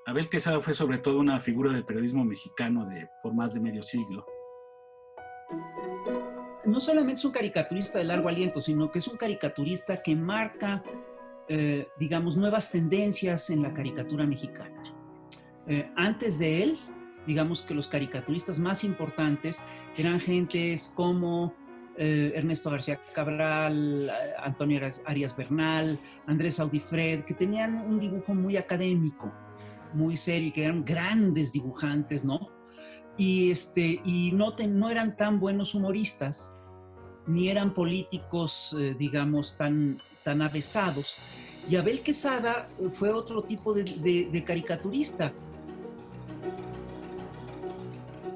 Abel Quesada fue sobre todo una figura del periodismo mexicano por más de medio siglo. No solamente es un caricaturista de largo aliento, sino que es un caricaturista que marca, digamos, nuevas tendencias en la caricatura mexicana. Antes de él, digamos que los caricaturistas más importantes eran gentes como Ernesto García Cabral, Antonio Arias Bernal, Andrés Audifred, que tenían un dibujo muy académico, muy serio, y que eran grandes dibujantes, ¿no? Y no eran tan buenos humoristas, ni eran políticos, digamos, tan avesados. Y Abel Quesada fue otro tipo de caricaturista.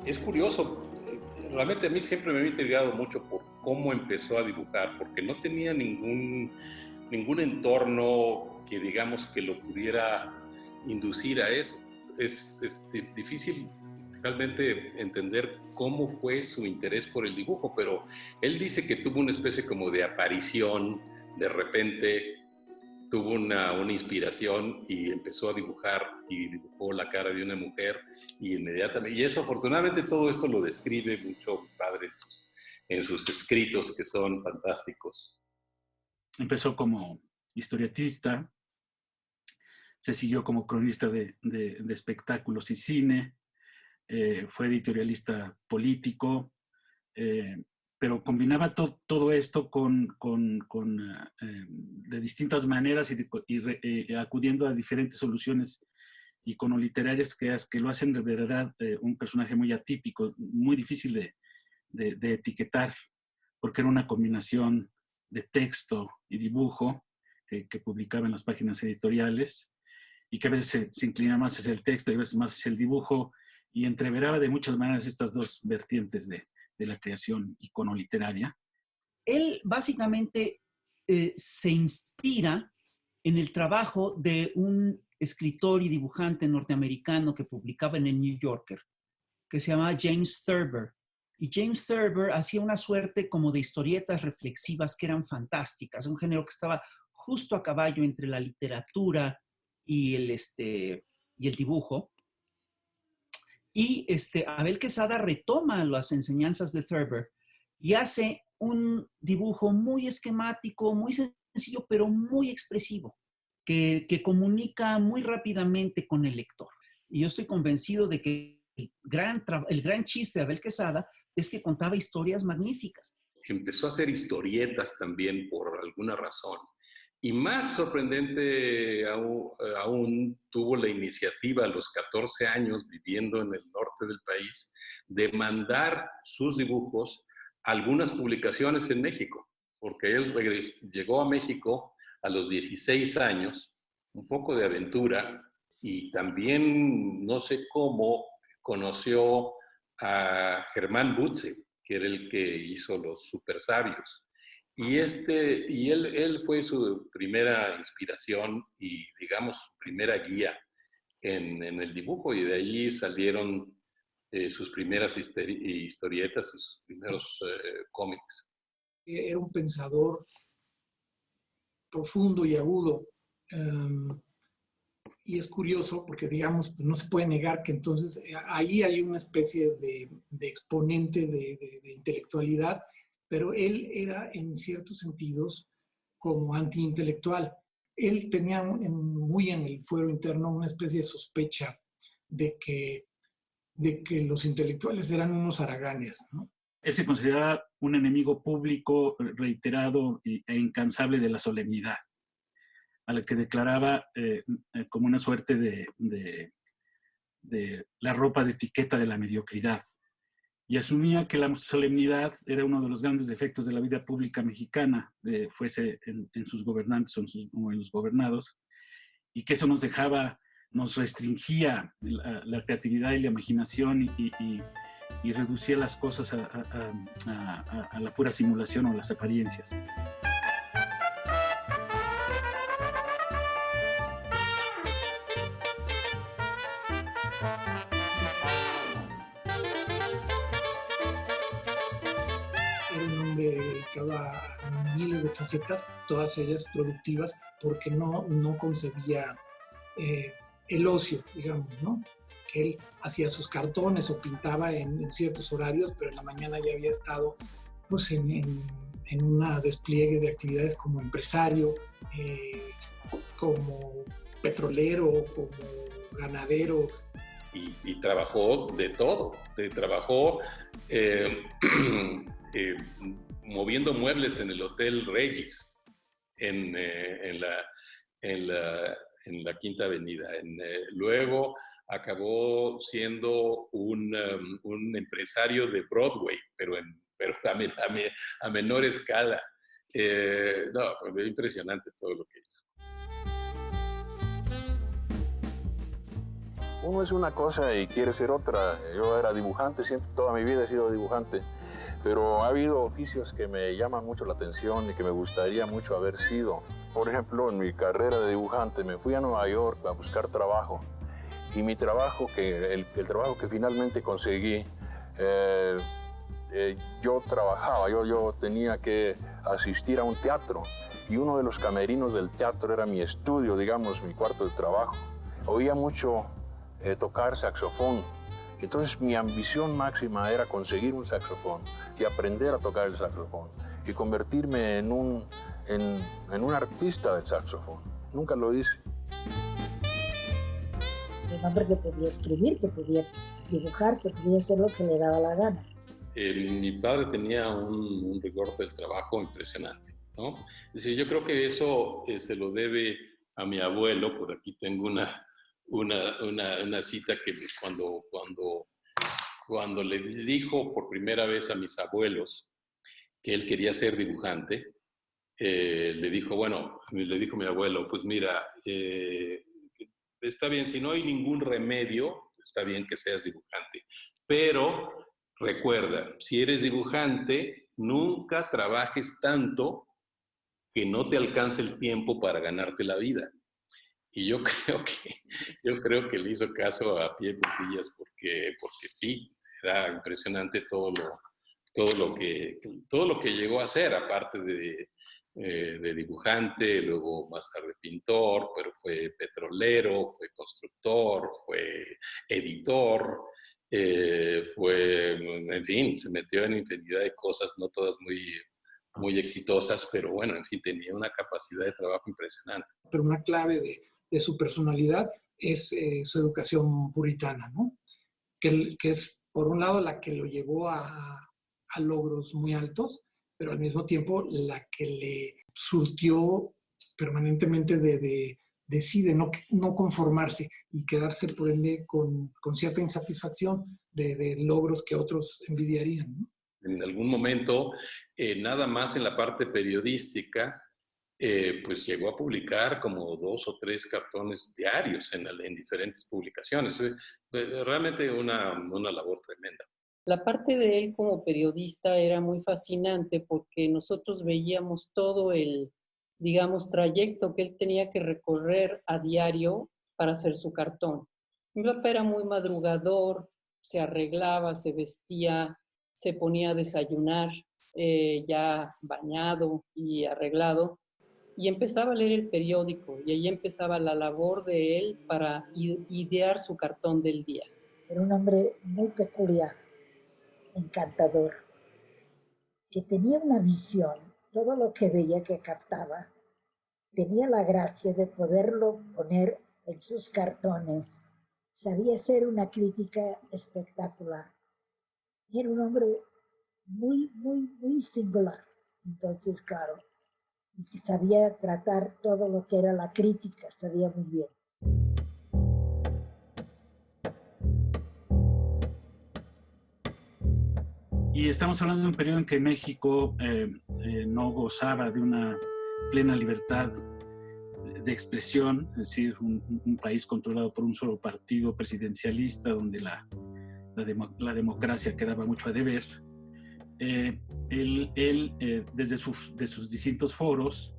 Es curioso, realmente a mí siempre me ha intrigado mucho por cómo empezó a dibujar, porque no tenía ningún entorno que digamos que lo pudiera inducir a eso. Es difícil realmente entender cómo fue su interés por el dibujo, pero él dice que tuvo una especie como de aparición, de repente tuvo una inspiración y empezó a dibujar y dibujó la cara de una mujer y inmediatamente, y eso afortunadamente todo esto lo describe mucho mi padre en sus escritos que son fantásticos. Empezó como historietista, se siguió como cronista de espectáculos y cine, fue editorialista político, pero combinaba todo esto de distintas maneras y acudiendo a diferentes soluciones iconoliterarias que lo hacen de verdad un personaje muy atípico, muy difícil de etiquetar, porque era una combinación de texto y dibujo que publicaba en las páginas editoriales y que a veces se inclina más hacia el texto y a veces más hacia el dibujo, y entreveraba de muchas maneras estas dos vertientes de la creación iconoliteraria. Él básicamente se inspira en el trabajo de un escritor y dibujante norteamericano que publicaba en el New Yorker, que se llamaba James Thurber. Y James Thurber hacía una suerte como de historietas reflexivas que eran fantásticas, un género que estaba justo a caballo entre la literatura y el dibujo. Y Abel Quesada retoma las enseñanzas de Thurber y hace un dibujo muy esquemático, muy sencillo, pero muy expresivo, que comunica muy rápidamente con el lector. Y yo estoy convencido de que el gran chiste de Abel Quesada es que contaba historias magníficas. Empezó a hacer historietas también por alguna razón. Y más sorprendente aún tuvo la iniciativa a los 14 años, viviendo en el norte del país, de mandar sus dibujos a algunas publicaciones en México, porque él llegó a México a los 16 años, un poco de aventura, y también no sé cómo conoció a Germán Butze, que era el que hizo Los Supersabios. Y él fue su primera inspiración y, digamos, su primera guía en el dibujo, y de allí salieron sus primeras historietas y sus primeros cómics. Era un pensador profundo y agudo. Y es curioso porque, digamos, no se puede negar que entonces ahí hay una especie de exponente de intelectualidad, pero él era en ciertos sentidos como antiintelectual. Él tenía muy en el fuero interno una especie de sospecha de que los intelectuales eran unos haraganes, ¿no? Él se consideraba un enemigo público, reiterado e incansable de la solemnidad, a la que declaraba como una suerte de la ropa de etiqueta de la mediocridad. Y asumía que la solemnidad era uno de los grandes defectos de la vida pública mexicana, fuese en sus gobernantes o en los gobernados, y que eso nos restringía la creatividad y la imaginación y reducía las cosas a la pura simulación o las apariencias. Era un hombre dedicado a miles de facetas, todas ellas productivas, porque no concebía el ocio, digamos, ¿no? Que él hacía sus cartones o pintaba en ciertos horarios, pero en la mañana ya había estado pues, en un despliegue de actividades como empresario, como petrolero, como ganadero. Y trabajó de todo. Trabajó moviendo muebles en el Hotel Regis, en la Quinta Avenida. Luego acabó siendo un empresario de Broadway, pero también a menor escala. No, fue impresionante todo lo que hizo. Uno es una cosa y quiere ser otra. Yo era dibujante, siempre, toda mi vida he sido dibujante, pero ha habido oficios que me llaman mucho la atención y que me gustaría mucho haber sido. Por ejemplo, en mi carrera de dibujante me fui a Nueva York a buscar trabajo, y mi trabajo, el trabajo que finalmente conseguí, yo trabajaba, yo tenía que asistir a un teatro, y uno de los camerinos del teatro era mi estudio, digamos, mi cuarto de trabajo. Oía mucho tocar saxofón. Entonces mi ambición máxima era conseguir un saxofón y aprender a tocar el saxofón y convertirme en un artista del saxofón. Nunca lo hice. Un hombre que podía escribir, que podía dibujar, que podía hacer lo que le daba la gana. Mi padre tenía un rigor del trabajo impresionante, ¿no? Es decir, yo creo que eso se lo debe a mi abuelo. Por aquí tengo una cita que cuando le dijo por primera vez a mis abuelos que él quería ser dibujante, le dijo mi abuelo, pues mira, está bien, si no hay ningún remedio, está bien que seas dibujante, pero recuerda, si eres dibujante, nunca trabajes tanto que no te alcance el tiempo para ganarte la vida. Y yo creo que le hizo caso a pie de puntillas, porque sí, era impresionante todo lo que llegó a hacer, aparte de dibujante, luego más tarde pintor, pero fue petrolero, fue constructor, fue editor, en fin, se metió en infinidad de cosas, no todas muy exitosas, pero bueno, en fin, tenía una capacidad de trabajo impresionante. Pero una clave de su personalidad es su educación puritana, ¿no? Que es, por un lado, la que lo llevó a logros muy altos, pero al mismo tiempo la que le surtió permanentemente de no conformarse y quedarse, por ende, con cierta insatisfacción de logros que otros envidiarían, ¿no? En algún momento, nada más en la parte periodística, pues llegó a publicar como 2 o 3 cartones diarios en diferentes publicaciones. Realmente una labor tremenda. La parte de él como periodista era muy fascinante porque nosotros veíamos todo el, digamos, trayecto que él tenía que recorrer a diario para hacer su cartón. Mi papá era muy madrugador, se arreglaba, se vestía, se ponía a desayunar, ya bañado y arreglado, y empezaba a leer el periódico, y ahí empezaba la labor de él para idear su cartón del día. Era un hombre muy peculiar, encantador, que tenía una visión, todo lo que veía que captaba, tenía la gracia de poderlo poner en sus cartones. Sabía hacer una crítica espectacular. Era un hombre muy, muy, muy singular. Entonces, claro, y sabía tratar todo lo que era la crítica, sabía muy bien. Y estamos hablando de un periodo en que México no gozaba de una plena libertad de expresión, es decir, un país controlado por un solo partido presidencialista, donde la democracia quedaba mucho a deber. Él desde sus distintos foros,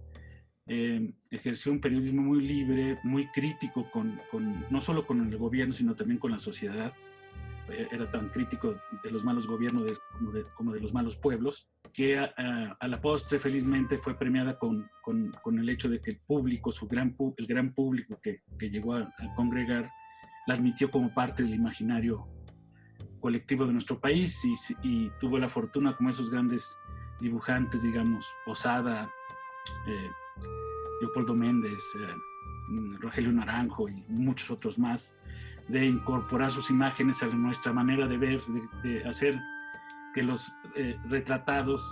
ejerció un periodismo muy libre, muy crítico, no solo con el gobierno, sino también con la sociedad. era tan crítico de los malos gobiernos como de los malos pueblos, que a la postre felizmente fue premiada con el hecho de que el público, el gran público que llegó a congregar, la admitió como parte del imaginario colectivo de nuestro país y tuvo la fortuna, como esos grandes dibujantes, digamos, Posada, Leopoldo Méndez, Rogelio Naranjo y muchos otros más, de incorporar sus imágenes a nuestra manera de ver, de hacer que los retratados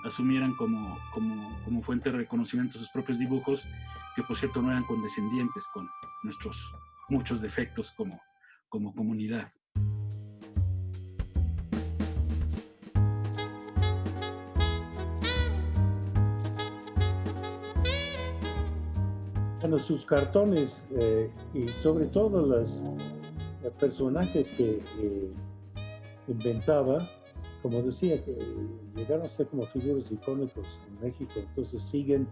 asumieran como fuente de reconocimiento sus propios dibujos, que por cierto no eran condescendientes con nuestros muchos defectos como comunidad. Bueno, sus cartones y sobre todo los personajes que inventaba, como decía, que llegaron a ser como figuras icónicos en México, entonces siguen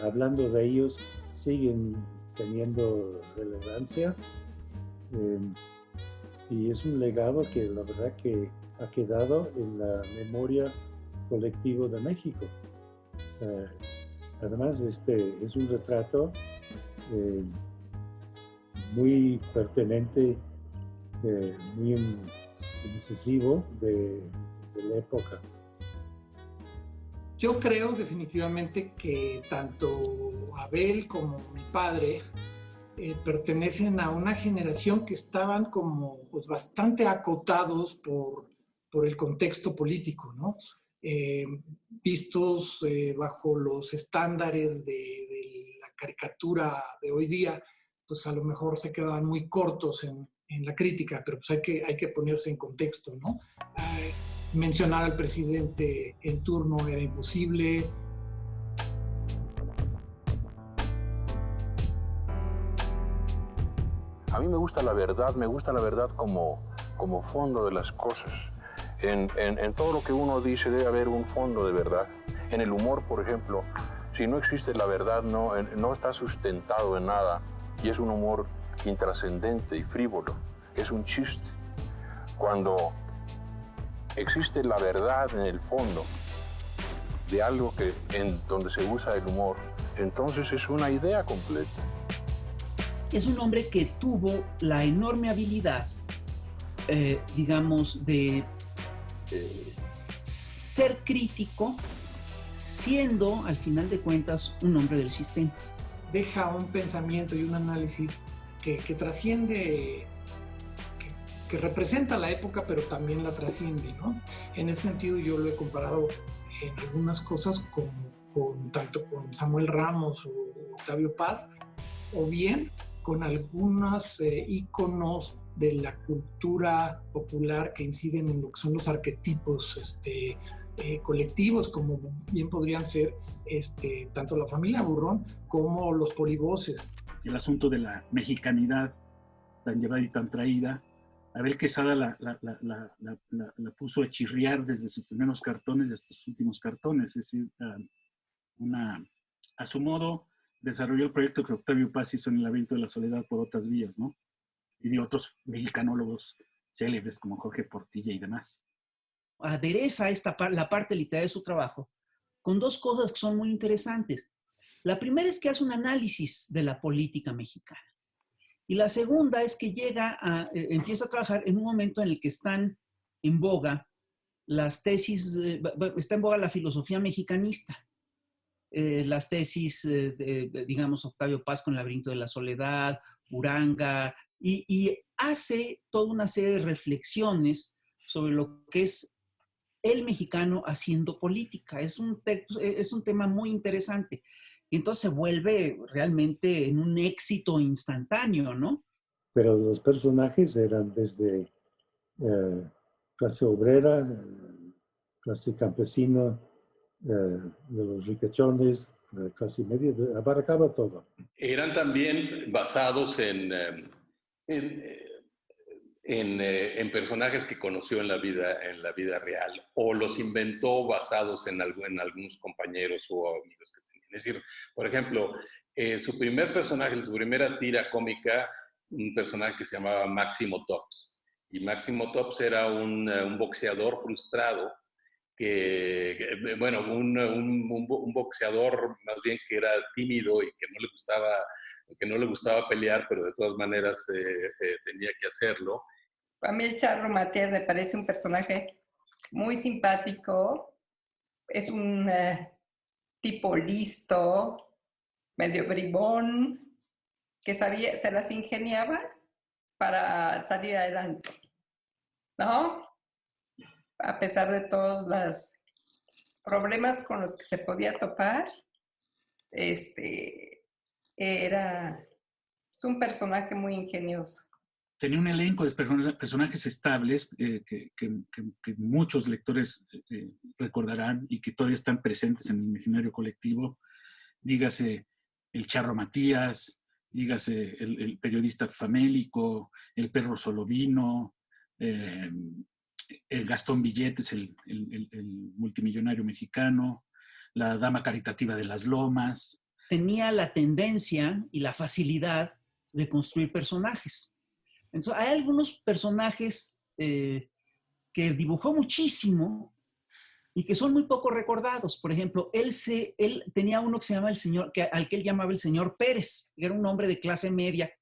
hablando de ellos, siguen teniendo relevancia y es un legado que la verdad que ha quedado en la memoria colectiva de México. Además, es un retrato muy pertinente, muy incisivo de la época. Yo creo definitivamente que tanto Abel como mi padre pertenecen a una generación que estaban como pues, bastante acotados por el contexto político, ¿no? Vistos bajo los estándares de la caricatura de hoy día, pues a lo mejor se quedaban muy cortos en la crítica, pero pues hay que ponerse en contexto, ¿no? Mencionar al presidente en turno era imposible. A mí me gusta la verdad como fondo de las cosas. En todo lo que uno dice debe haber un fondo de verdad. En el humor, por ejemplo, si no existe la verdad, no está sustentado en nada y es un humor intrascendente y frívolo, es un chiste. Cuando existe la verdad en el fondo de algo donde se usa el humor, entonces es una idea completa. Es un hombre que tuvo la enorme habilidad, digamos, de ser crítico, siendo, al final de cuentas, un hombre del sistema. Deja un pensamiento y un análisis que trasciende, que representa la época, pero también la trasciende, ¿no? En ese sentido, yo lo he comparado en algunas cosas tanto con Samuel Ramos o Octavio Paz, o bien con algunos íconos de la cultura popular que inciden en lo que son los arquetipos colectivos, como bien podrían ser tanto la familia Burrón como los polivoces. El asunto de la mexicanidad tan llevada y tan traída, Abel Quesada la puso a chirriar desde sus primeros cartones hasta sus últimos cartones, es decir, a su modo desarrolló el proyecto que Octavio Paz hizo en El laberinto de la soledad por otras vías, ¿no? Y de otros mexicanólogos célebres como Jorge Portilla y demás. Adereza la parte literaria de su trabajo con dos cosas que son muy interesantes. La primera es que hace un análisis de la política mexicana. Y la segunda es que empieza a trabajar en un momento en el que están en boga las tesis, está en boga la filosofía mexicanista. Las tesis, digamos, Octavio Paz con El laberinto de la soledad, Uranga, y hace toda una serie de reflexiones sobre lo que es el mexicano haciendo política. Es un tema muy interesante. Y entonces se vuelve realmente en un éxito instantáneo, ¿no? Pero los personajes eran desde clase obrera, clase campesina, de los ricachones, clase media, abarcaba todo. Eran también basados en personajes que conoció en la vida real, o los inventó basados en algunos compañeros o amigos que tenían. Es decir, por ejemplo, su primer personaje, su primera tira cómica, un personaje que se llamaba Máximo Tops, Y Máximo Tops era un boxeador frustrado, bueno, un boxeador más bien que era tímido y que no le gustaba pelear, pero de todas maneras tenía que hacerlo. A mí el Charro Matías me parece un personaje muy simpático, es un tipo listo, medio bribón, que se las ingeniaba para salir adelante, ¿no? A pesar de todos los problemas con los que se podía topar, es un personaje muy ingenioso. Tenía un elenco de personajes estables que muchos lectores recordarán y que todavía están presentes en el imaginario colectivo. Dígase el Charro Matías, dígase el periodista famélico, el perro Solovino, el Gastón Billetes, el multimillonario mexicano, la dama caritativa de las Lomas. Tenía la tendencia y la facilidad de construir personajes. Entonces, hay algunos personajes que dibujó muchísimo y que son muy poco recordados. Por ejemplo, él tenía uno que se llama al que él llamaba el señor Pérez, que era un hombre de clase media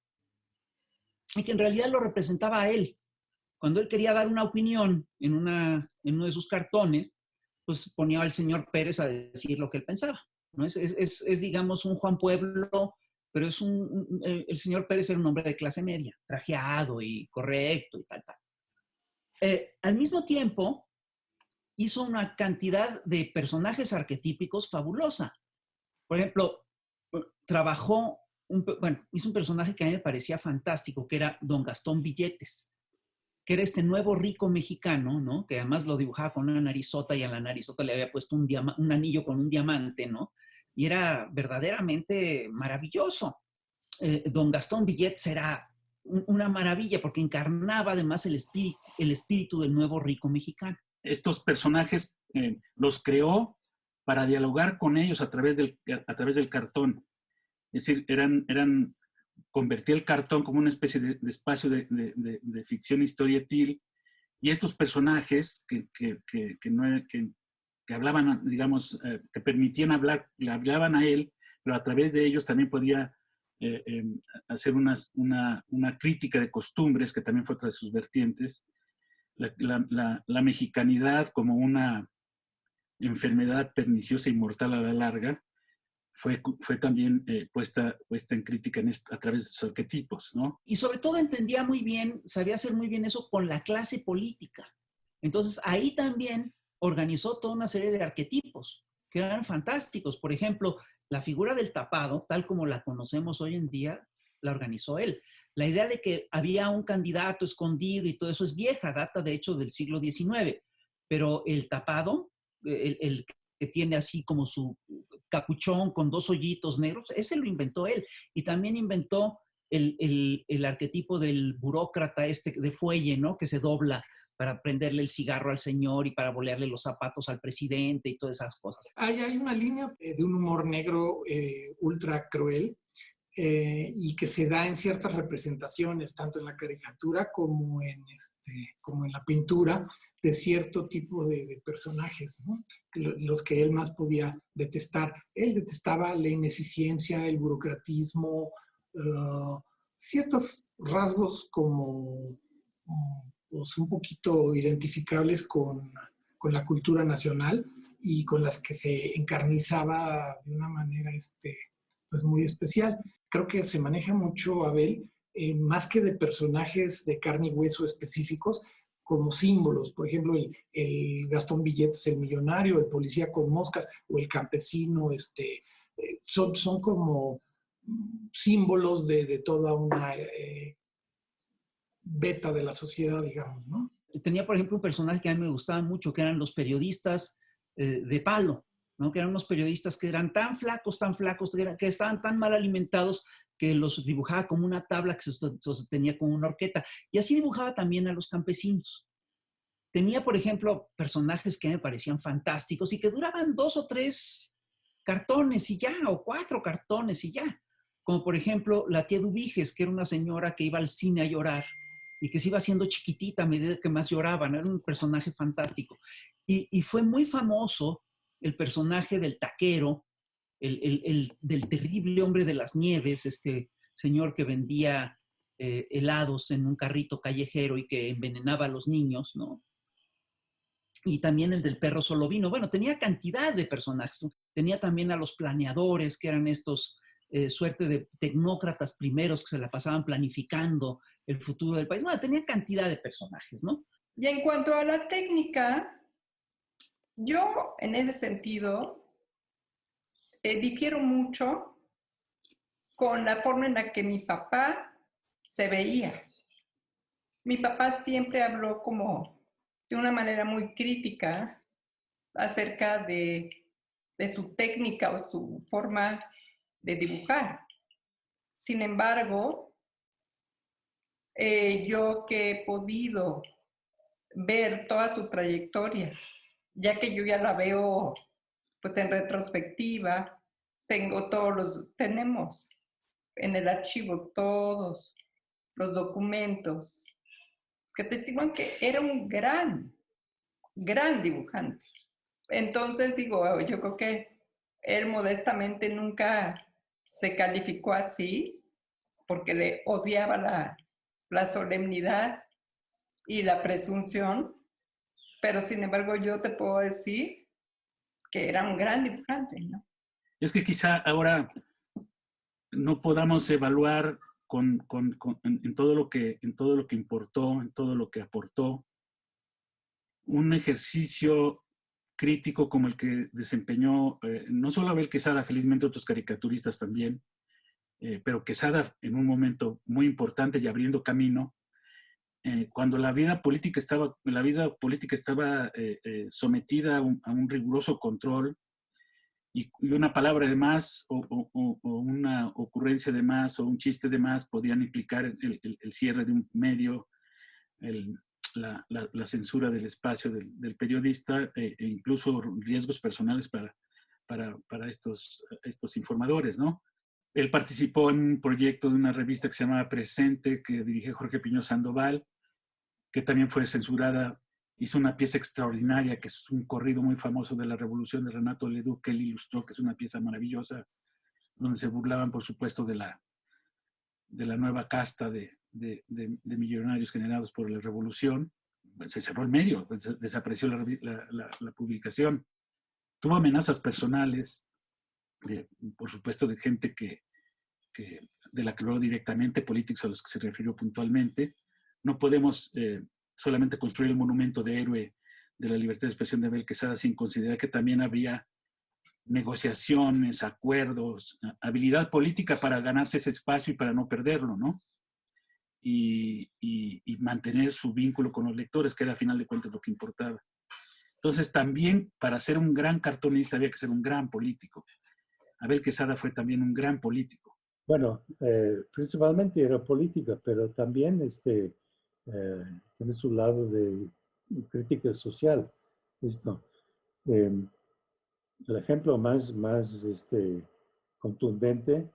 y que en realidad lo representaba a él. Cuando él quería dar una opinión en uno de sus cartones, pues ponía al señor Pérez a decir lo que él pensaba, ¿no? Es digamos, un Juan Pueblo, pero el señor Pérez era un hombre de clase media, trajeado y correcto y tal. Al mismo tiempo, hizo una cantidad de personajes arquetípicos fabulosa. Por ejemplo, hizo un personaje que a mí me parecía fantástico, que era Don Gastón Billetes, que era este nuevo rico mexicano, ¿no? Que además lo dibujaba con una narizota y a la narizota le había puesto un anillo con un diamante, ¿no? Y era verdaderamente maravilloso. Don Gastón Billetes era una maravilla porque encarnaba además el espíritu del nuevo rico mexicano. Estos personajes los creó para dialogar con ellos a través del cartón. Es decir, convertía el cartón como una especie de espacio de ficción historietil, y estos personajes que hablaban, digamos, que permitían hablar, le hablaban a él, pero a través de ellos también podía hacer una crítica de costumbres, que también fue otra de sus vertientes. La mexicanidad como una enfermedad perniciosa y mortal a la larga fue también puesta en crítica a través de sus arquetipos, ¿no? Y sobre todo sabía hacer muy bien eso con la clase política. Entonces ahí también organizó toda una serie de arquetipos que eran fantásticos. Por ejemplo, la figura del tapado, tal como la conocemos hoy en día, la organizó él. La idea de que había un candidato escondido y todo eso es vieja, data de hecho del siglo XIX, pero el tapado, el que tiene así como su capuchón con dos hoyitos negros, ese lo inventó él. Y también inventó el arquetipo del burócrata de fuelle, ¿no? Que se dobla para prenderle el cigarro al señor y para bolearle los zapatos al presidente y todas esas cosas. Hay una línea de un humor negro ultra cruel y que se da en ciertas representaciones, tanto en la caricatura como en la pintura, de cierto tipo de personajes, ¿no? Los que él más podía detestar. Él detestaba la ineficiencia, el burocratismo, ciertos rasgos como pues un poquito identificables con la cultura nacional y con las que se encarnizaba de una manera pues muy especial. Creo que se maneja mucho, Abel, más que de personajes de carne y hueso específicos, como símbolos. Por ejemplo, el Gastón Billetes, el millonario, el policía con moscas o el campesino, son como símbolos de toda una beta de la sociedad, digamos, ¿no? Tenía, por ejemplo, un personaje que a mí me gustaba mucho, que eran los periodistas de palo, ¿no? Que eran unos periodistas que eran tan flacos, que estaban tan mal alimentados que los dibujaba como una tabla que se sostenía con una horqueta. Y así dibujaba también a los campesinos. Tenía, por ejemplo, personajes que me parecían fantásticos y que duraban 2 o 3 cartones y ya, o 4 cartones y ya. Como por ejemplo la tía Dubiges, que era una señora que iba al cine a llorar y que se iba haciendo chiquitita a medida que más lloraban. Era un personaje fantástico. Y fue muy famoso el personaje del taquero, del terrible hombre de las nieves, este señor que vendía helados en un carrito callejero y que envenenaba a los niños, ¿no? Y también el del perro solovino. Bueno, tenía cantidad de personajes. Tenía también a los planeadores, que eran estos suerte de tecnócratas primeros que se la pasaban planificando el futuro del país. Bueno, tenía cantidad de personajes, ¿no? Y en cuanto a la técnica, yo en ese sentido difiero mucho con la forma en la que mi papá se veía. Mi papá siempre habló como de una manera muy crítica acerca de su técnica o su forma de dibujar. Sin embargo, yo que he podido ver toda su trayectoria, ya que yo ya la veo pues en retrospectiva, tenemos en el archivo todos los documentos que testiguan que era un gran dibujante. Entonces digo, yo creo que él modestamente nunca se calificó así porque le odiaba la solemnidad y la presunción, pero sin embargo yo te puedo decir que era un gran dibujante, ¿no? Es que quizá ahora no podamos evaluar en todo lo que importó, en todo lo que aportó, un ejercicio crítico como el que desempeñó no solo Abel Quesada, felizmente otros caricaturistas también, pero Quesada en un momento muy importante y abriendo camino, cuando la vida política estaba sometida a un riguroso control, y una palabra de más o una ocurrencia de más o un chiste de más podían implicar el cierre de un medio, la censura del espacio del periodista e incluso riesgos personales para estos informadores, ¿no? Él participó en un proyecto de una revista que se llamaba Presente, que dirige Jorge Piñón Sandoval, que también fue censurada. Hizo una pieza extraordinaria, que es un corrido muy famoso de la Revolución de Renato Leduc, que él ilustró, que es una pieza maravillosa, donde se burlaban, por supuesto, de la nueva casta de millonarios generados por la Revolución. Se cerró el medio, desapareció la publicación. Tuvo amenazas personales, por supuesto, de gente de la que habló directamente, políticos a los que se refirió puntualmente. No podemos solamente construir el monumento de héroe de la libertad de expresión de Abel Quesada sin considerar que también había negociaciones, acuerdos, habilidad política para ganarse ese espacio y para no perderlo, ¿no? Y mantener su vínculo con los lectores, que era a final de cuentas lo que importaba. Entonces también para ser un gran cartonista había que ser un gran político. Abel Quesada fue también un gran político. Bueno, principalmente era política, pero también tiene su lado de crítica social. El ejemplo más contundente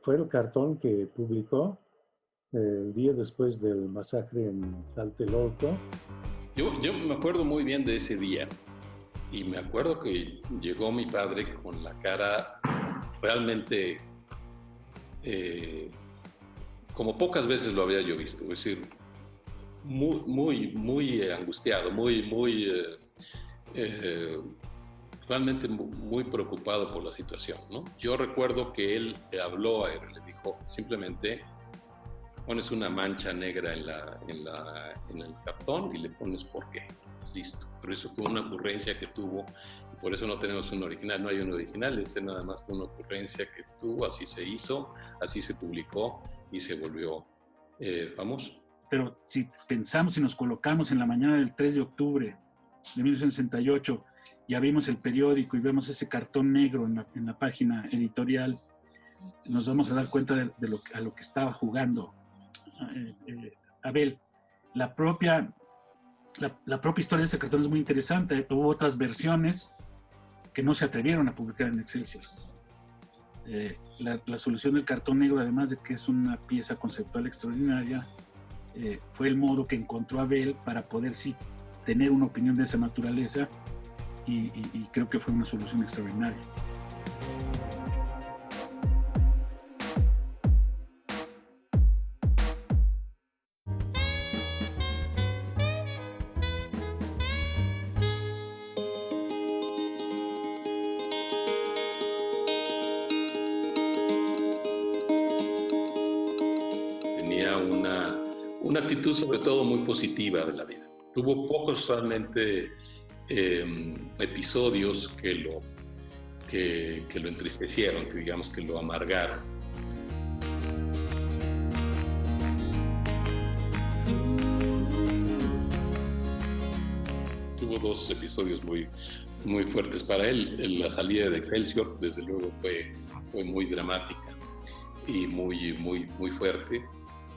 fue el cartón que publicó el día después del masacre en Tlatelolco. Yo me acuerdo muy bien de ese día y me acuerdo que llegó mi padre con la cara realmente como pocas veces lo había yo visto, es decir, muy angustiado, realmente muy preocupado por la situación, ¿no? Yo recuerdo que él le habló a él, le dijo simplemente: pones una mancha negra en el cartón y le pones por qué. Listo. Pero eso fue una ocurrencia que tuvo y por eso no tenemos un original. No hay un original, ese nada más fue una ocurrencia que tuvo, así se hizo, así se publicó y se volvió famoso. Pero si pensamos y nos colocamos en la mañana del 3 de octubre de 1968 y abrimos el periódico y vemos ese cartón negro en la página editorial, nos vamos a dar cuenta a lo que estaba jugando Abel. La propia historia de ese cartón es muy interesante. Hubo otras versiones que no se atrevieron a publicar en Excelsior. La solución del cartón negro, además de que es una pieza conceptual extraordinaria, fue el modo que encontró Abel para poder sí tener una opinión de esa naturaleza, y creo que fue una solución extraordinaria. Tenía una actitud sobre todo muy positiva de la vida. Tuvo pocos realmente episodios que lo entristecieron, que digamos que lo amargaron. Tuvo dos episodios muy, muy fuertes para él. La salida de Excelsior, desde luego, fue muy dramática y muy, muy, muy fuerte,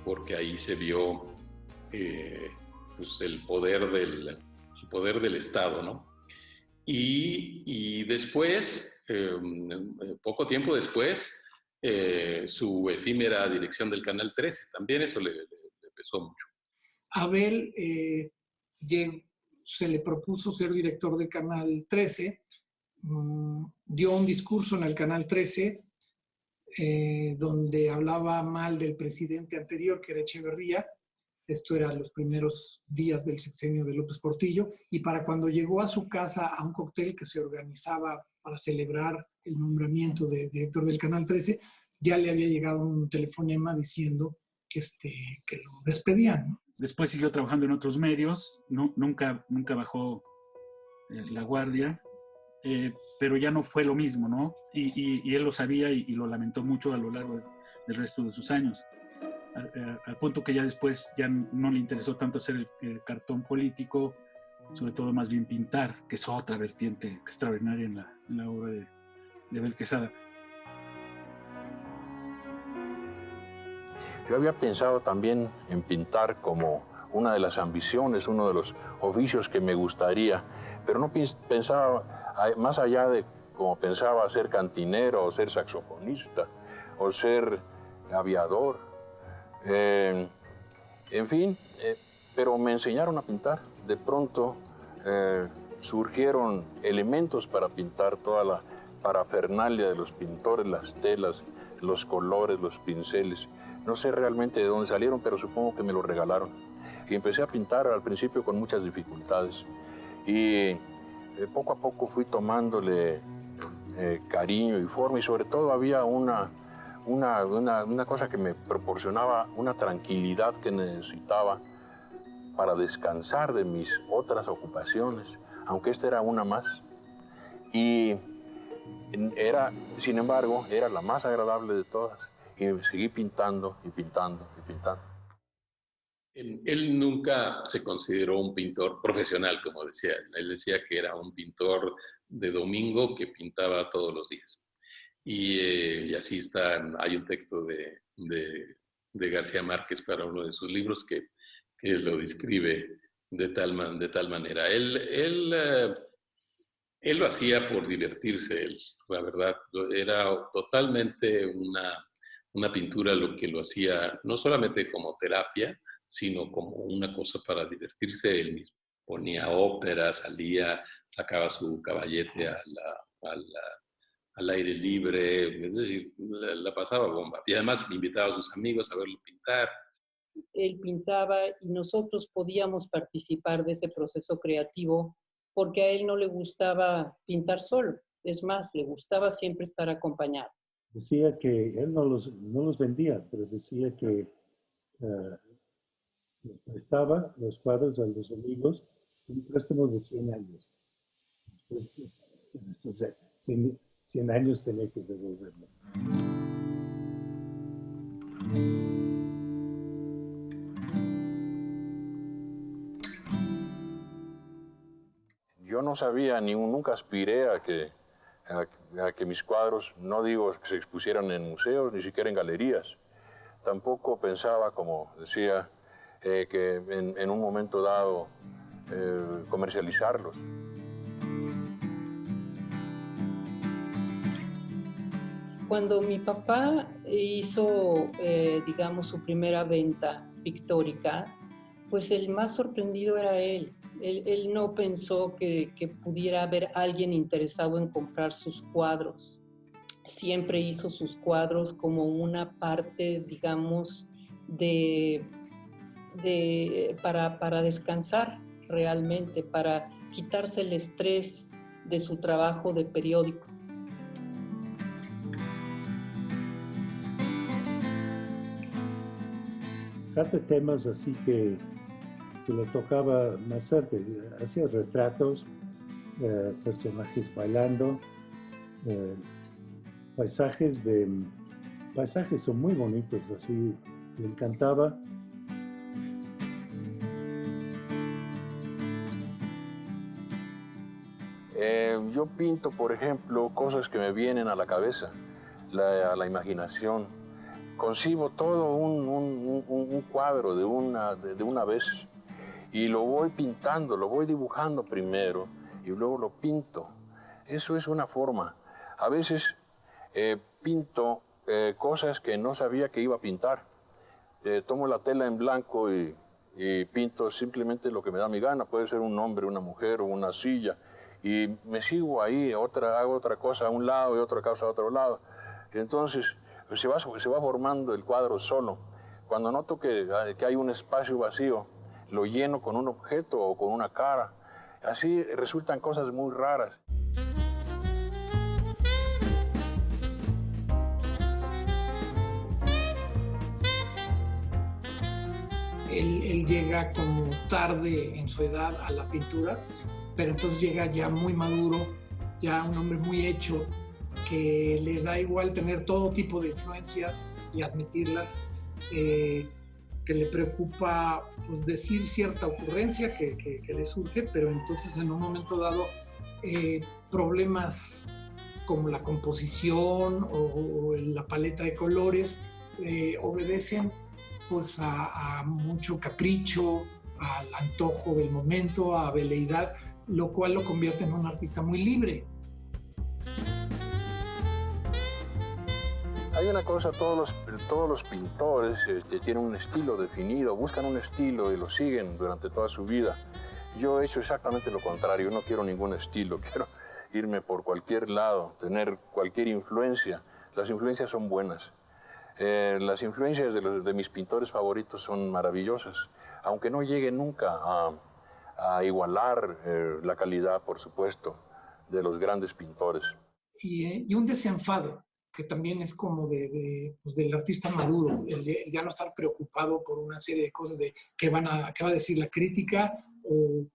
porque ahí se vio pues el poder del Estado, ¿no? Y después, poco tiempo después, su efímera dirección del Canal 13, también eso le pesó mucho. Abel se le propuso ser director de Canal 13, dio un discurso en el Canal 13 donde hablaba mal del presidente anterior, que era Echeverría. Esto era los primeros días del sexenio de López Portillo, y para cuando llegó a su casa a un cóctel que se organizaba para celebrar el nombramiento de director del Canal 13, ya le había llegado un telefonema diciendo que lo despedían, ¿no? Después siguió trabajando en otros medios, nunca bajó la guardia, pero ya no fue lo mismo, ¿no? Y él lo sabía y lo lamentó mucho a lo largo del resto de sus años. Al punto que ya después ya no le interesó tanto hacer el cartón político, sobre todo más bien pintar, que es otra vertiente extraordinaria en la obra de Abel Quesada. Yo había pensado también en pintar como una de las ambiciones, uno de los oficios que me gustaría, pero no pensaba más allá de como pensaba ser cantinero o ser saxofonista o ser aviador. En fin, pero me enseñaron a pintar. De pronto surgieron elementos para pintar toda la parafernalia de los pintores, las telas, los colores, los pinceles. No sé realmente de dónde salieron, pero supongo que me lo regalaron. Y empecé a pintar al principio con muchas dificultades. Y poco a poco fui tomándole cariño y forma, y sobre todo había una cosa que me proporcionaba una tranquilidad que necesitaba para descansar de mis otras ocupaciones, aunque esta era una más. Y sin embargo, era la más agradable de todas. Y seguí pintando y pintando y pintando. Él nunca se consideró un pintor profesional, como decía. Él decía que era un pintor de domingo que pintaba todos los días. Y así hay un texto de García Márquez para uno de sus libros que lo describe de tal manera. Él lo hacía por divertirse, la verdad. Era totalmente una pintura lo que lo hacía no solamente como terapia, sino como una cosa para divertirse él mismo. Ponía ópera, salía, sacaba su caballete al aire libre, es decir, la pasaba bomba. Y además invitaba a sus amigos a verlo pintar. Él pintaba y nosotros podíamos participar de ese proceso creativo porque a él no le gustaba pintar solo. Es más, le gustaba siempre estar acompañado. Decía que él no los vendía, pero decía que prestaba los cuadros a los amigos un préstamo de 100 años. Entonces, 100 años tenía que devolverlo. Yo no sabía, nunca aspiré a que mis cuadros, no digo que se expusieran en museos, ni siquiera en galerías. Tampoco pensaba, como decía, que en un momento dado comercializarlos. Cuando mi papá hizo, digamos, su primera venta pictórica, pues el más sorprendido era él. Él no pensó que pudiera haber alguien interesado en comprar sus cuadros. Siempre hizo sus cuadros como una parte, digamos, para descansar realmente, para quitarse el estrés de su trabajo de periódico. Trata temas así que le tocaba más cerca. Hacía retratos, personajes bailando, paisajes son muy bonitos, así le encantaba. Yo pinto, por ejemplo, cosas que me vienen a la cabeza, a la imaginación. Concibo todo un cuadro de una vez y lo voy pintando, lo voy dibujando primero y luego lo pinto. Eso es una forma. A veces pinto cosas que no sabía que iba a pintar. Tomo la tela en blanco y pinto simplemente lo que me da mi gana. Puede ser un hombre, una mujer o una silla. Y me sigo ahí, hago otra cosa a un lado y otra cosa a otro lado. Entonces se va formando el cuadro solo. Cuando noto que hay un espacio vacío, lo lleno con un objeto o con una cara. Así resultan cosas muy raras. Él llega como tarde en su edad a la pintura, pero entonces llega ya muy maduro, ya un hombre muy hecho, que le da igual tener todo tipo de influencias y admitirlas, que le preocupa pues, decir cierta ocurrencia que le surge, pero entonces en un momento dado problemas como la composición o la paleta de colores obedecen pues a mucho capricho, al antojo del momento, a veleidad, lo cual lo convierte en un artista muy libre. Hay una cosa, todos los pintores tienen un estilo definido, buscan un estilo y lo siguen durante toda su vida. Yo he hecho exactamente lo contrario, no quiero ningún estilo, quiero irme por cualquier lado, tener cualquier influencia. Las influencias son buenas. Las influencias de mis pintores favoritos son maravillosas, aunque no llegue nunca a igualar la calidad, por supuesto, de los grandes pintores. Y un desenfado, que también es como pues del artista maduro, el ya no estar preocupado por una serie de cosas de qué va a decir la crítica o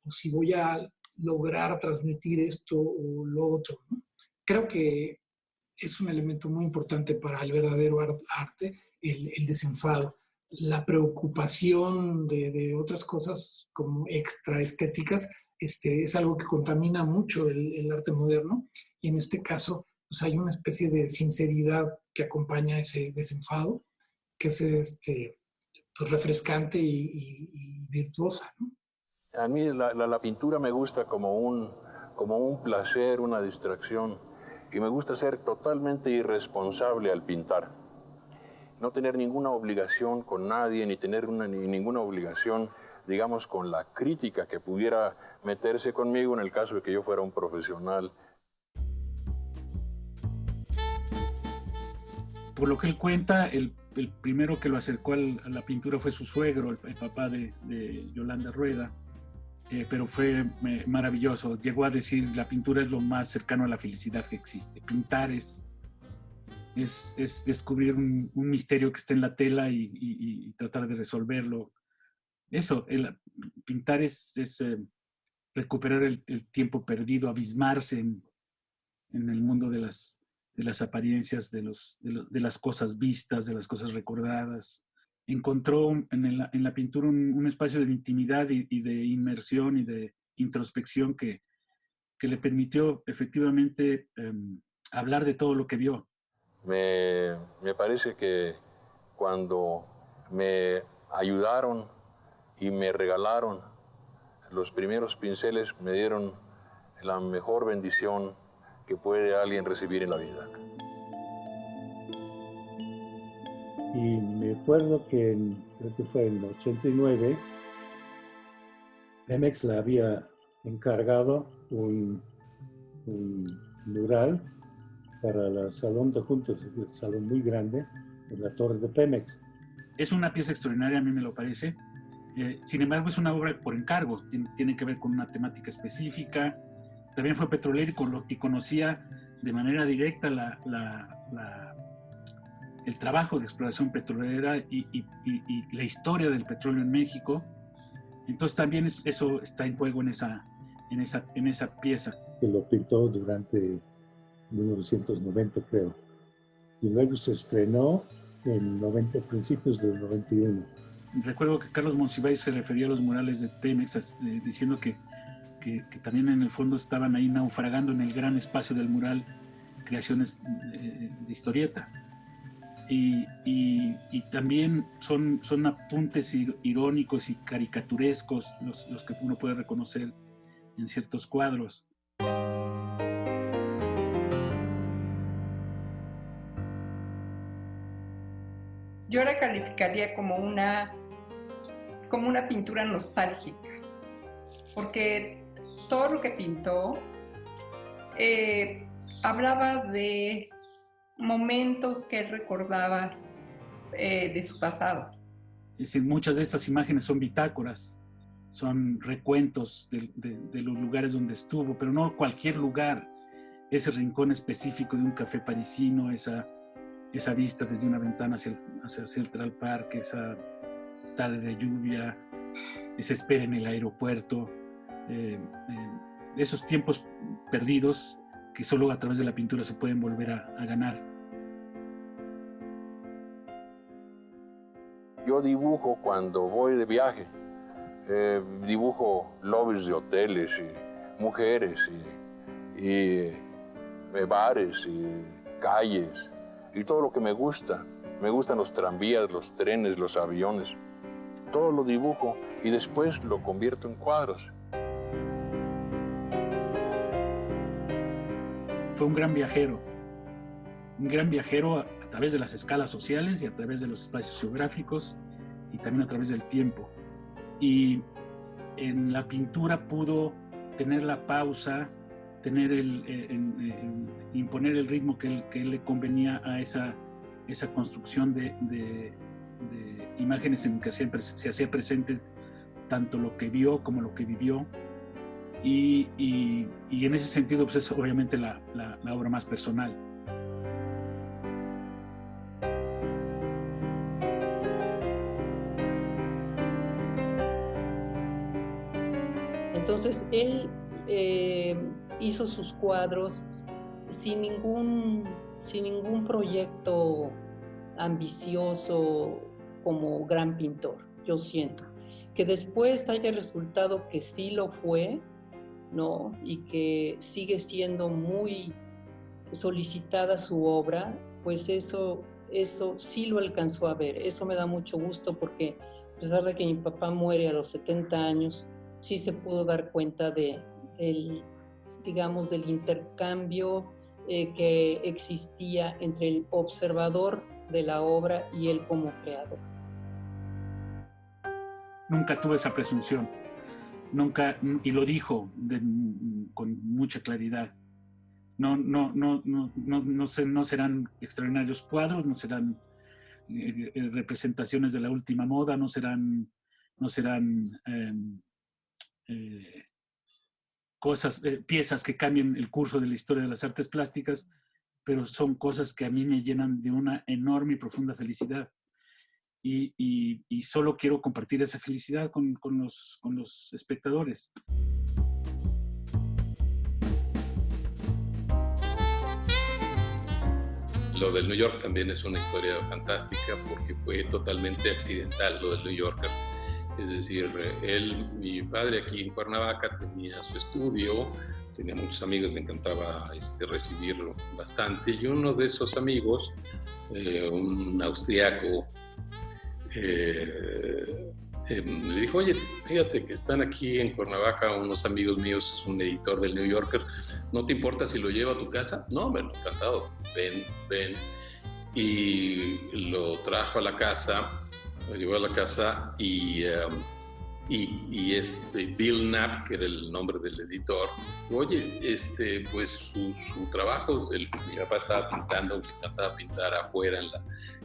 si voy a lograr transmitir esto o lo otro, ¿no? Creo que es un elemento muy importante para el verdadero arte, el desenfado. La preocupación de otras cosas como extraestéticas es algo que contamina mucho el arte moderno, y en este caso pues hay una especie de sinceridad que acompaña ese desenfado, que es pues refrescante y virtuosa, ¿no? A mí la pintura me gusta como un placer, una distracción, y me gusta ser totalmente irresponsable al pintar. No tener ninguna obligación con nadie, ni tener ninguna obligación, digamos, con la crítica que pudiera meterse conmigo en el caso de que yo fuera un profesional. Por lo que él cuenta, el primero que lo acercó a la pintura fue su suegro, el papá de Yolanda Rueda, pero fue maravilloso. Llegó a decir, la pintura es lo más cercano a la felicidad que existe. Pintar es descubrir un misterio que está en la tela y tratar de resolverlo. Eso, pintar es recuperar el tiempo perdido, abismarse en el mundo de las apariencias, de las cosas vistas, de las cosas recordadas. Encontró en la pintura un espacio de intimidad y de inmersión y de introspección que le permitió efectivamente hablar de todo lo que vio. Me parece que cuando me ayudaron y me regalaron los primeros pinceles, me dieron la mejor bendición que puede alguien recibir en la vida. Y me acuerdo que creo que fue en el 89, Pemex le había encargado un mural para el Salón de Juntas, un salón muy grande, en la Torre de Pemex. Es una pieza extraordinaria, a mí me lo parece. Sin embargo, es una obra por encargo, tiene que ver con una temática específica. También fue petrolero y conocía de manera directa el trabajo de exploración petrolera y la historia del petróleo en México. Entonces también eso está en juego en esa pieza. Que lo pintó durante 1990, creo. Y luego se estrenó en principios del 91. Recuerdo que Carlos Monsiváis se refería a los murales de Pemex diciendo que también en el fondo estaban ahí naufragando en el gran espacio del mural creaciones de historieta. Y también son apuntes irónicos y caricaturescos los que uno puede reconocer en ciertos cuadros. Yo la calificaría como una pintura nostálgica, porque todo lo que pintó hablaba de momentos que él recordaba de su pasado. Es decir, muchas de estas imágenes son bitácoras, son recuentos de los lugares donde estuvo, pero no cualquier lugar. Ese rincón específico de un café parisino, esa vista desde una ventana hacia Central Park, esa tarde de lluvia, esa espera en el aeropuerto, esos tiempos perdidos que solo a través de la pintura se pueden volver a ganar. Yo dibujo cuando voy de viaje, dibujo lobbies de hoteles y mujeres y bares y calles y todo lo que me gusta. Me gustan los tranvías, los trenes, los aviones. Todo lo dibujo y después lo convierto en cuadros. Fue un gran viajero a través de las escalas sociales y a través de los espacios geográficos y también a través del tiempo. Y en la pintura pudo tener la pausa, imponer el ritmo que él le convenía a esa construcción de imágenes en que siempre se hacía presente tanto lo que vio como lo que vivió. Y en ese sentido, pues es obviamente la obra más personal. Entonces, él hizo sus cuadros sin ningún proyecto ambicioso como gran pintor, yo siento. Que después haya resultado que sí lo fue, ¿no? Y que sigue siendo muy solicitada su obra, pues eso sí lo alcanzó a ver. Eso me da mucho gusto porque a pesar de que mi papá muere a los 70 años, sí se pudo dar cuenta del intercambio que existía entre el observador de la obra y él como creador. Nunca tuve esa presunción, nunca, y lo dijo con mucha claridad. No serán extraordinarios cuadros, no serán representaciones de la última moda, no serán piezas que cambien el curso de la historia de las artes plásticas, pero son cosas que a mí me llenan de una enorme y profunda felicidad. Y solo quiero compartir esa felicidad con los espectadores. Lo del New York también es una historia fantástica porque fue totalmente accidental lo del New Yorker. Es decir, mi padre aquí en Cuernavaca tenía su estudio, tenía muchos amigos, le encantaba recibirlo bastante, y uno de esos amigos, un austriaco, le dijo: oye, fíjate que están aquí en Cuernavaca unos amigos míos, es un editor del New Yorker, ¿no te importa si lo llevo a tu casa? No, bueno, encantado, ven. y lo trajo a la casa, lo llevó a la casa y Bill Knapp, que era el nombre del editor, oye, pues su trabajo, mi papá estaba pintando, me encantaba pintar afuera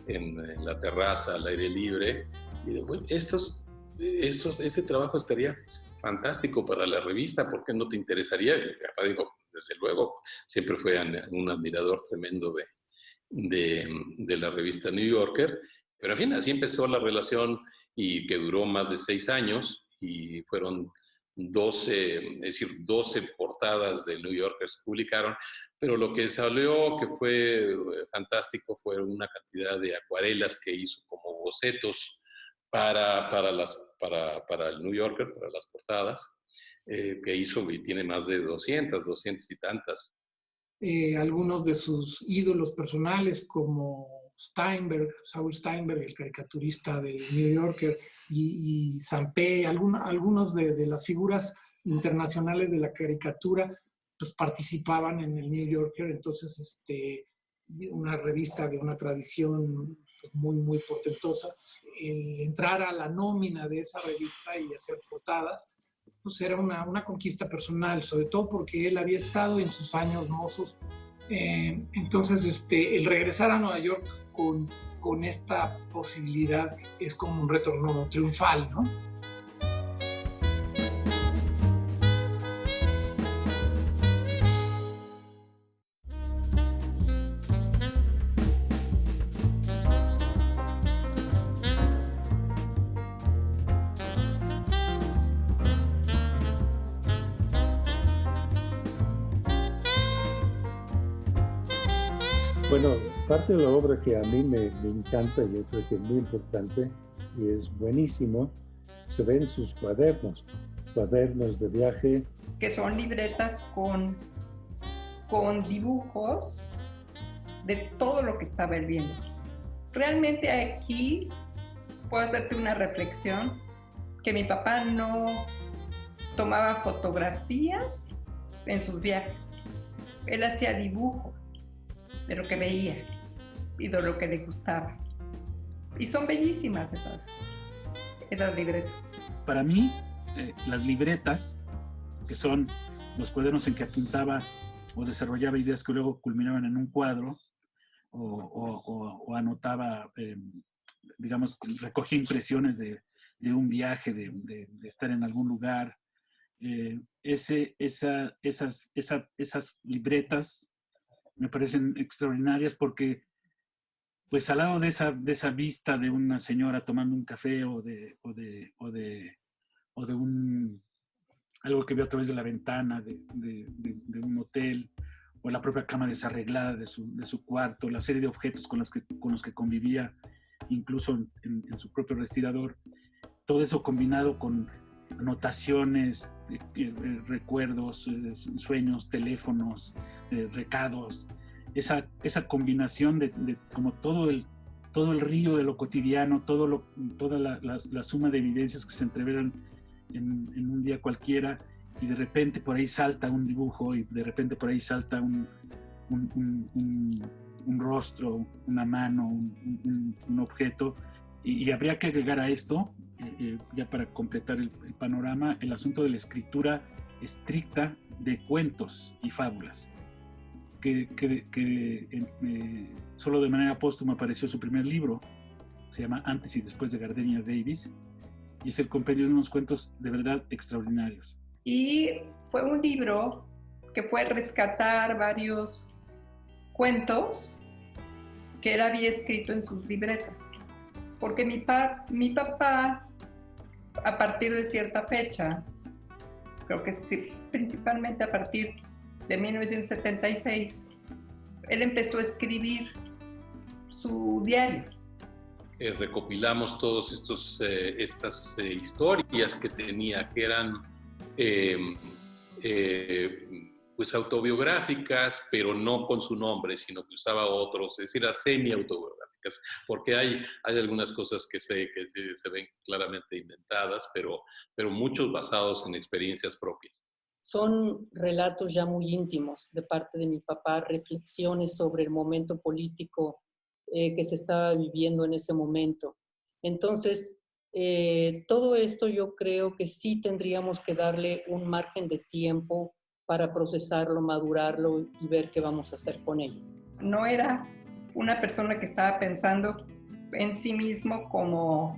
en la terraza al aire libre, y digo, bueno, este trabajo estaría fantástico para la revista, ¿por qué no te interesaría? Y mi papá dijo, desde luego, siempre fue un admirador tremendo de la revista New Yorker, pero en fin, así empezó la relación y que duró más de 6 años y fueron 12 portadas de New Yorker se publicaron, pero lo que salió, que fue fantástico, fue una cantidad de acuarelas que hizo como bocetos para el New Yorker, para las portadas, que hizo y tiene más de 200 y tantas. Algunos de sus ídolos personales como Saul Steinberg, el caricaturista del New Yorker, y Sampé, algunos de las figuras internacionales de la caricatura, pues participaban en el New Yorker, entonces una revista de una tradición pues, muy, muy portentosa. El entrar a la nómina de esa revista y hacer portadas, pues era una conquista personal, sobre todo porque él había estado en sus años mozos. Entonces, el regresar a Nueva York con esta posibilidad es como un retorno triunfal, ¿no? Bueno, parte de la obra que a mí me encanta, yo creo que es muy importante y es buenísimo, se ve en sus cuadernos de viaje. Que son libretas con dibujos de todo lo que estaba él viendo. Realmente aquí puedo hacerte una reflexión, que mi papá no tomaba fotografías en sus viajes. Él hacía dibujo de lo que veía y de lo que le gustaba. Y son bellísimas esas libretas. Para mí, las libretas, que son los cuadernos en que apuntaba o desarrollaba ideas que luego culminaban en un cuadro, o anotaba, digamos, recogía impresiones de un viaje, de estar en algún lugar. Esas libretas me parecen extraordinarias porque, pues, al lado de esa vista de una señora tomando un café o de algo que veo a través de la ventana de un hotel, o la propia cama desarreglada de su cuarto, la serie de objetos con los que convivía, incluso en su propio respirador, todo eso combinado con anotaciones, recuerdos, sueños, teléfonos, recados, esa combinación de como todo el río de lo cotidiano, toda la suma de evidencias que se entreveran en un día cualquiera, y de repente por ahí salta un dibujo, y de repente por ahí salta un rostro, una mano, un objeto, y habría que agregar a esto, ya para completar el panorama, el asunto de la escritura estricta de cuentos y fábulas, que solo de manera póstuma apareció su primer libro, se llama Antes y Después de Gardenia Davis, y es el compendio de unos cuentos de verdad extraordinarios. Y fue un libro que fue rescatar varios cuentos que él había escrito en sus libretas. Porque mi papá, a partir de cierta fecha, creo que sí, principalmente a partir de 1976, él empezó a escribir su diario. Recopilamos todas estas historias que tenía, que eran pues autobiográficas, pero no con su nombre, sino que usaba otros, es decir, semi-autobiográficas, porque hay algunas cosas que se ven claramente inventadas, pero muchos basados en experiencias propias. Son relatos ya muy íntimos de parte de mi papá, reflexiones sobre el momento político que se estaba viviendo en ese momento. Entonces, todo esto yo creo que sí tendríamos que darle un margen de tiempo para procesarlo, madurarlo y ver qué vamos a hacer con ello. No era una persona que estaba pensando en sí mismo como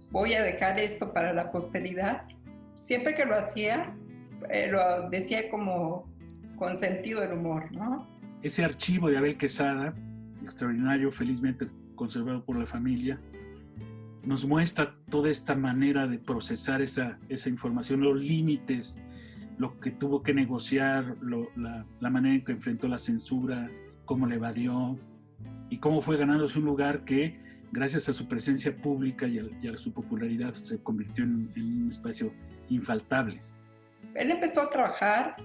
voy a dejar esto para la posteridad. Siempre que lo hacía, lo decía como con sentido del humor, ¿no? Ese archivo de Abel Quesada, extraordinario, felizmente conservado por la familia, nos muestra toda esta manera de procesar esa información, los límites, lo que tuvo que negociar, la manera en que enfrentó la censura, cómo le evadió y cómo fue ganándose un lugar que, gracias a su presencia pública y a su popularidad, se convirtió en un espacio infaltable. Él empezó a trabajar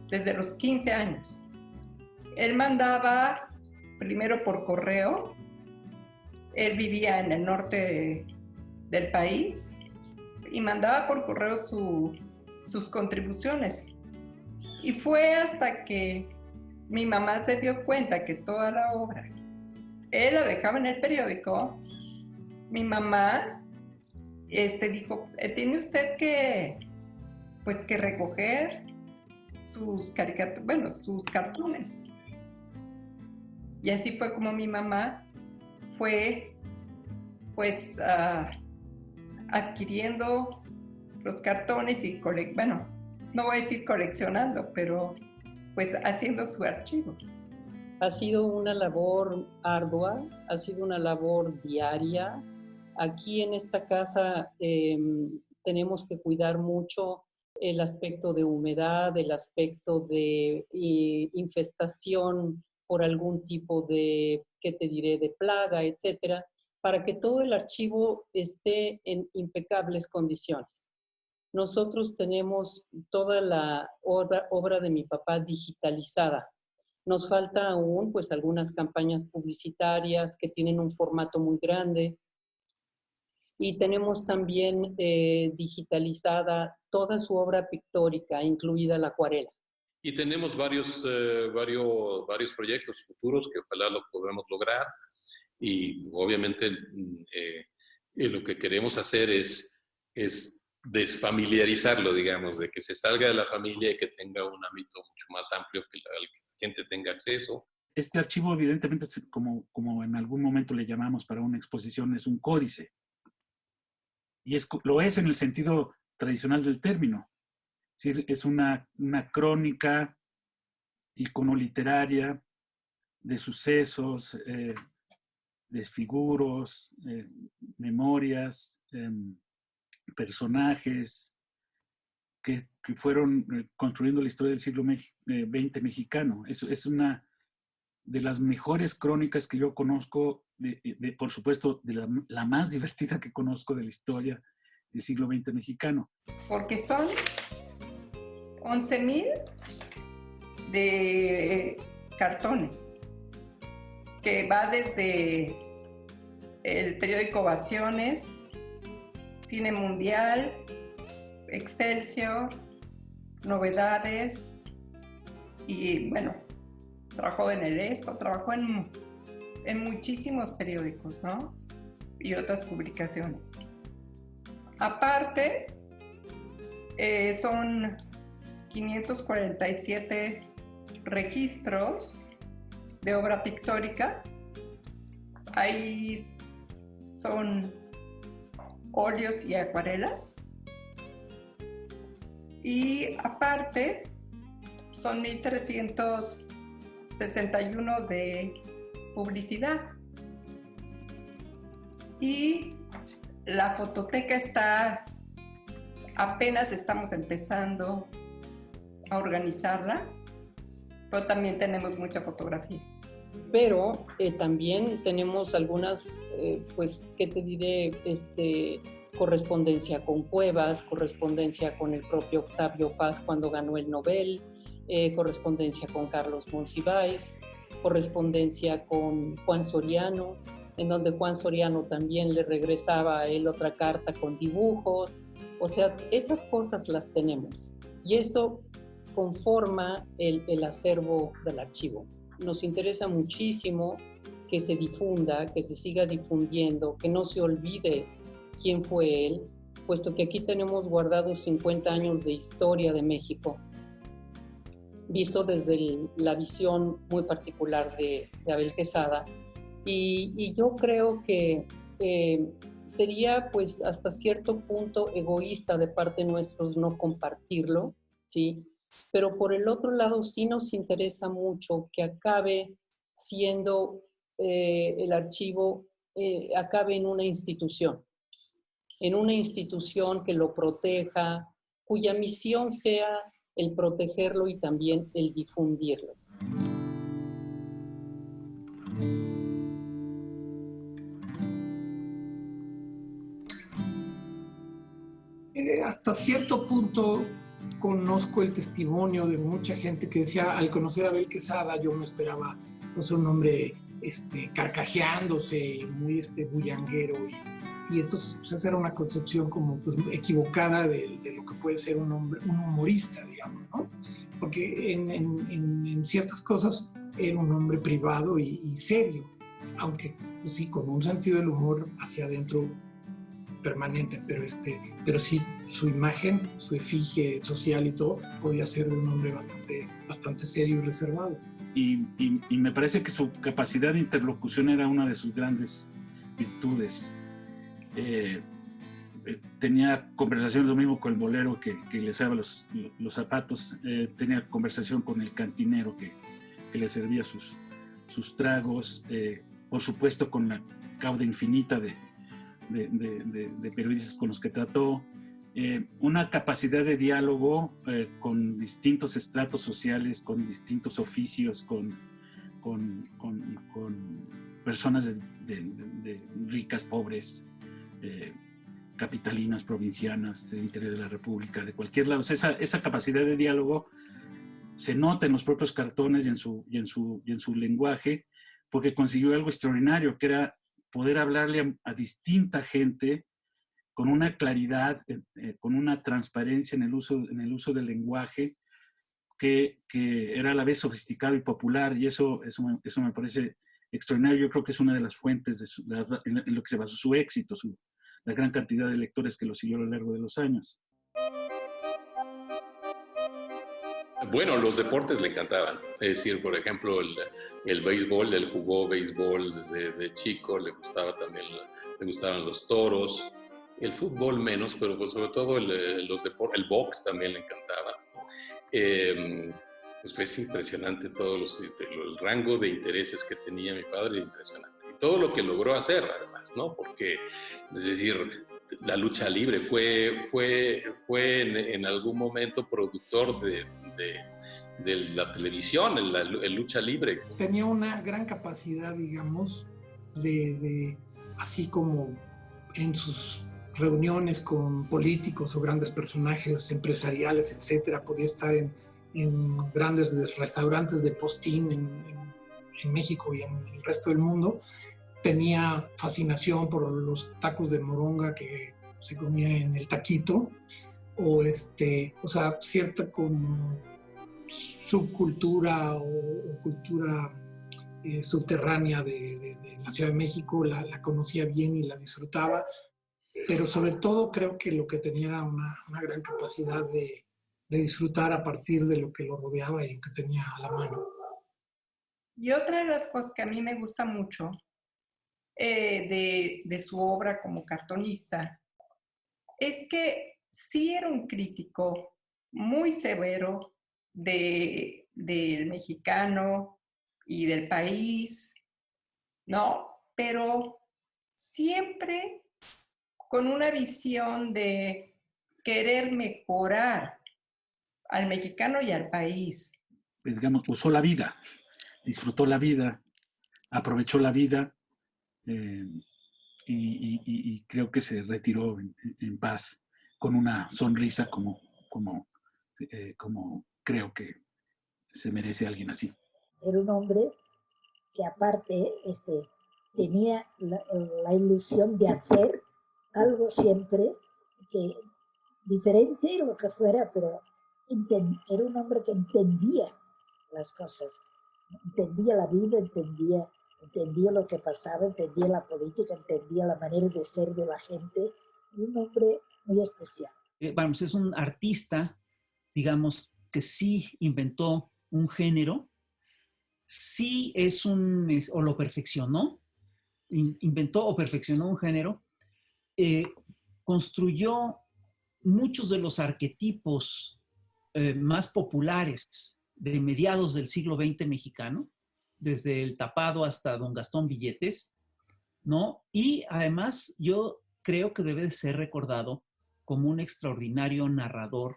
desde los 15 años. Él mandaba primero por correo. Él vivía en el norte del país y mandaba por correo sus contribuciones. Y fue hasta que mi mamá se dio cuenta que toda la obra él la dejaba en el periódico. Mi mamá dijo, tiene usted que recoger sus cartones. Y así fue como mi mamá fue adquiriendo los cartones y no voy a decir coleccionando, pero pues haciendo su archivo. Ha sido una labor ardua, ha sido una labor diaria. Aquí en esta casa tenemos que cuidar mucho el aspecto de humedad, el aspecto de infestación por algún tipo de, de plaga, etcétera, para que todo el archivo esté en impecables condiciones. Nosotros tenemos toda la obra de mi papá digitalizada. Nos falta aún, pues, algunas campañas publicitarias que tienen un formato muy grande. Y tenemos también digitalizada toda su obra pictórica, incluida la acuarela. Y tenemos varios proyectos futuros que ojalá lo podamos lograr. Y obviamente lo que queremos hacer es desfamiliarizarlo, digamos, de que se salga de la familia y que tenga un ámbito mucho más amplio al que la gente tenga acceso. Este archivo, evidentemente, como en algún momento le llamamos para una exposición, es un códice. Y lo es en el sentido tradicional del término. Es una crónica iconoliteraria de sucesos, desfiguros, memorias, personajes que fueron construyendo la historia del siglo XX mexicano. Es una de las mejores crónicas que yo conozco, por supuesto, de la más divertida que conozco de la historia del siglo XX mexicano. Porque son 11,000 de cartones, que va desde el periódico Ovaciones, Cine Mundial, Excelsior, Novedades, y bueno, trabajó en El Esto, trabajó en muchísimos periódicos, ¿no? Y otras publicaciones. Aparte, son 547 registros de obra pictórica. Ahí son óleos y acuarelas. Y aparte, son 1,361 de publicidad. Y la fototeca apenas estamos empezando a organizarla, pero también tenemos mucha fotografía. Pero también tenemos algunas, correspondencia con Cuevas, correspondencia con el propio Octavio Paz cuando ganó el Nobel, correspondencia con Carlos Monsiváis, correspondencia con Juan Soriano, en donde Juan Soriano también le regresaba a él otra carta con dibujos. O sea, esas cosas las tenemos. Y eso conforma el acervo del archivo. nos interesa muchísimo que se difunda, que se siga difundiendo, que no se olvide quién fue él, puesto que aquí tenemos guardados 50 años de historia de México, visto desde la visión muy particular de Abel Quesada. Y yo creo que sería pues hasta cierto punto egoísta de parte nuestra no compartirlo, ¿sí? Pero por el otro lado sí nos interesa mucho que acabe siendo el archivo, acabe en una institución que lo proteja, cuya misión sea el protegerlo y también el difundirlo. Hasta cierto punto conozco el testimonio de mucha gente que decía, al conocer a Abel Quesada, yo me esperaba pues, un hombre carcajeándose, muy bullanguero, y entonces pues, esa era una concepción como pues, equivocada de lo que puede ser un humorista, digamos, ¿no? Porque en ciertas cosas era un hombre privado y serio, aunque pues, sí, con un sentido del humor hacia adentro permanente, pero sí, su imagen, su efigie social y todo, podía ser de un hombre bastante serio y reservado. Y me parece que su capacidad de interlocución era una de sus grandes virtudes. Tenía conversación lo mismo con el bolero que le usaba los zapatos, tenía conversación con el cantinero que le servía sus tragos, por supuesto con la cauda infinita de periodistas con los que trató, una capacidad de diálogo con distintos estratos sociales, con distintos oficios, con personas de ricas, pobres, capitalinas, provincianas, del interior de la República, de cualquier lado. Esa capacidad de diálogo se nota en los propios cartones y en su lenguaje, porque consiguió algo extraordinario, que era poder hablarle a distinta gente con una claridad, con una transparencia en el uso del lenguaje que era a la vez sofisticado y popular, y eso me parece extraordinario. Yo creo que es una de las fuentes en lo que se basó su éxito, la gran cantidad de lectores que lo siguió a lo largo de los años. Bueno, los deportes le encantaban. Es decir, por ejemplo, el béisbol, él jugó béisbol desde chico, le gustaban los toros, el fútbol menos, pero pues sobre todo el box también le encantaba. Pues es impresionante el rango de intereses que tenía mi padre, impresionante. Y todo lo que logró hacer, además, ¿no? Porque, es decir, la lucha libre fue en algún momento productor de la televisión, el lucha libre. Tenía una gran capacidad, digamos, así como en sus reuniones con políticos o grandes personajes empresariales, etcétera, podía estar en grandes restaurantes de postín en México y en el resto del mundo. Tenía fascinación por los tacos de moronga que se comía en el taquito, o sea, cierta como subcultura o cultura subterránea de la Ciudad de México, la conocía bien y la disfrutaba, pero sobre todo creo que lo que tenía era una gran capacidad de disfrutar a partir de lo que lo rodeaba y lo que tenía a la mano. Y otra de las cosas que a mí me gusta mucho de su obra como cartonista es que sí era un crítico muy severo del mexicano y del país, ¿no? Pero siempre con una visión de querer mejorar al mexicano y al país. Digamos, usó la vida, disfrutó la vida, aprovechó la vida y creo que se retiró en paz con una sonrisa como creo que se merece alguien así. Era un hombre que aparte tenía la ilusión de hacer algo siempre diferente, lo que fuera, pero era un hombre que entendía las cosas. Entendía la vida, entendía lo que pasaba, entendía la política, entendía la manera de ser de la gente. Un hombre muy especial. Vamos, es un artista, digamos, que sí inventó un género, sí o lo perfeccionó, inventó o perfeccionó un género, construyó muchos de los arquetipos más populares de mediados del siglo XX mexicano, desde el tapado hasta don Gastón Billetes, ¿no? Y además yo creo que debe de ser recordado como un extraordinario narrador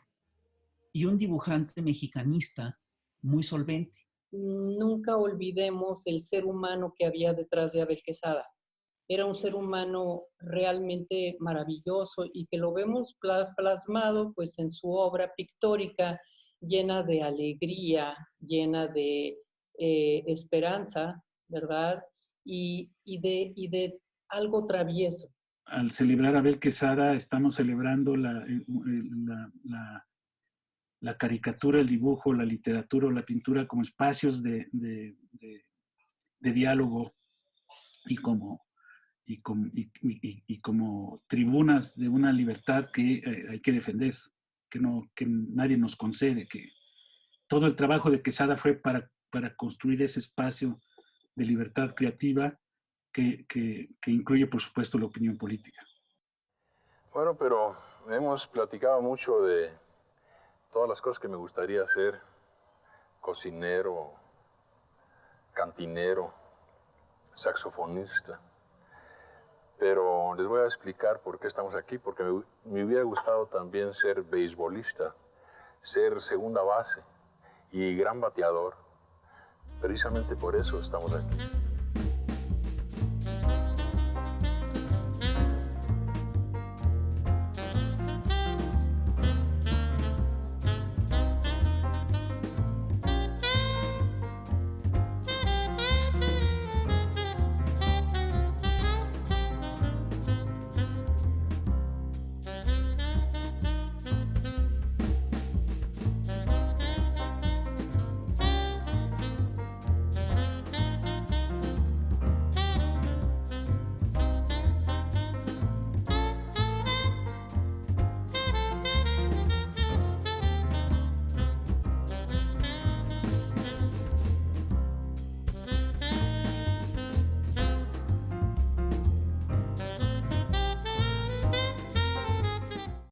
y un dibujante mexicanista muy solvente. Nunca olvidemos el ser humano que había detrás de Abel Quesada. Era un ser humano realmente maravilloso y que lo vemos plasmado pues en su obra pictórica, llena de alegría, llena de esperanza, ¿verdad? Y de algo travieso. Al celebrar a Abel Quesada estamos celebrando la caricatura, el dibujo, la literatura o la pintura como espacios de diálogo y como tribunas de una libertad que hay que defender, que nadie nos concede, que todo el trabajo de Quesada fue para construir ese espacio de libertad creativa que incluye, por supuesto, la opinión política. Bueno, pero hemos platicado mucho de todas las cosas que me gustaría hacer: cocinero, cantinero, saxofonista. Pero les voy a explicar por qué estamos aquí, porque me hubiera gustado también ser beisbolista, ser segunda base y gran bateador. Precisamente por eso estamos aquí.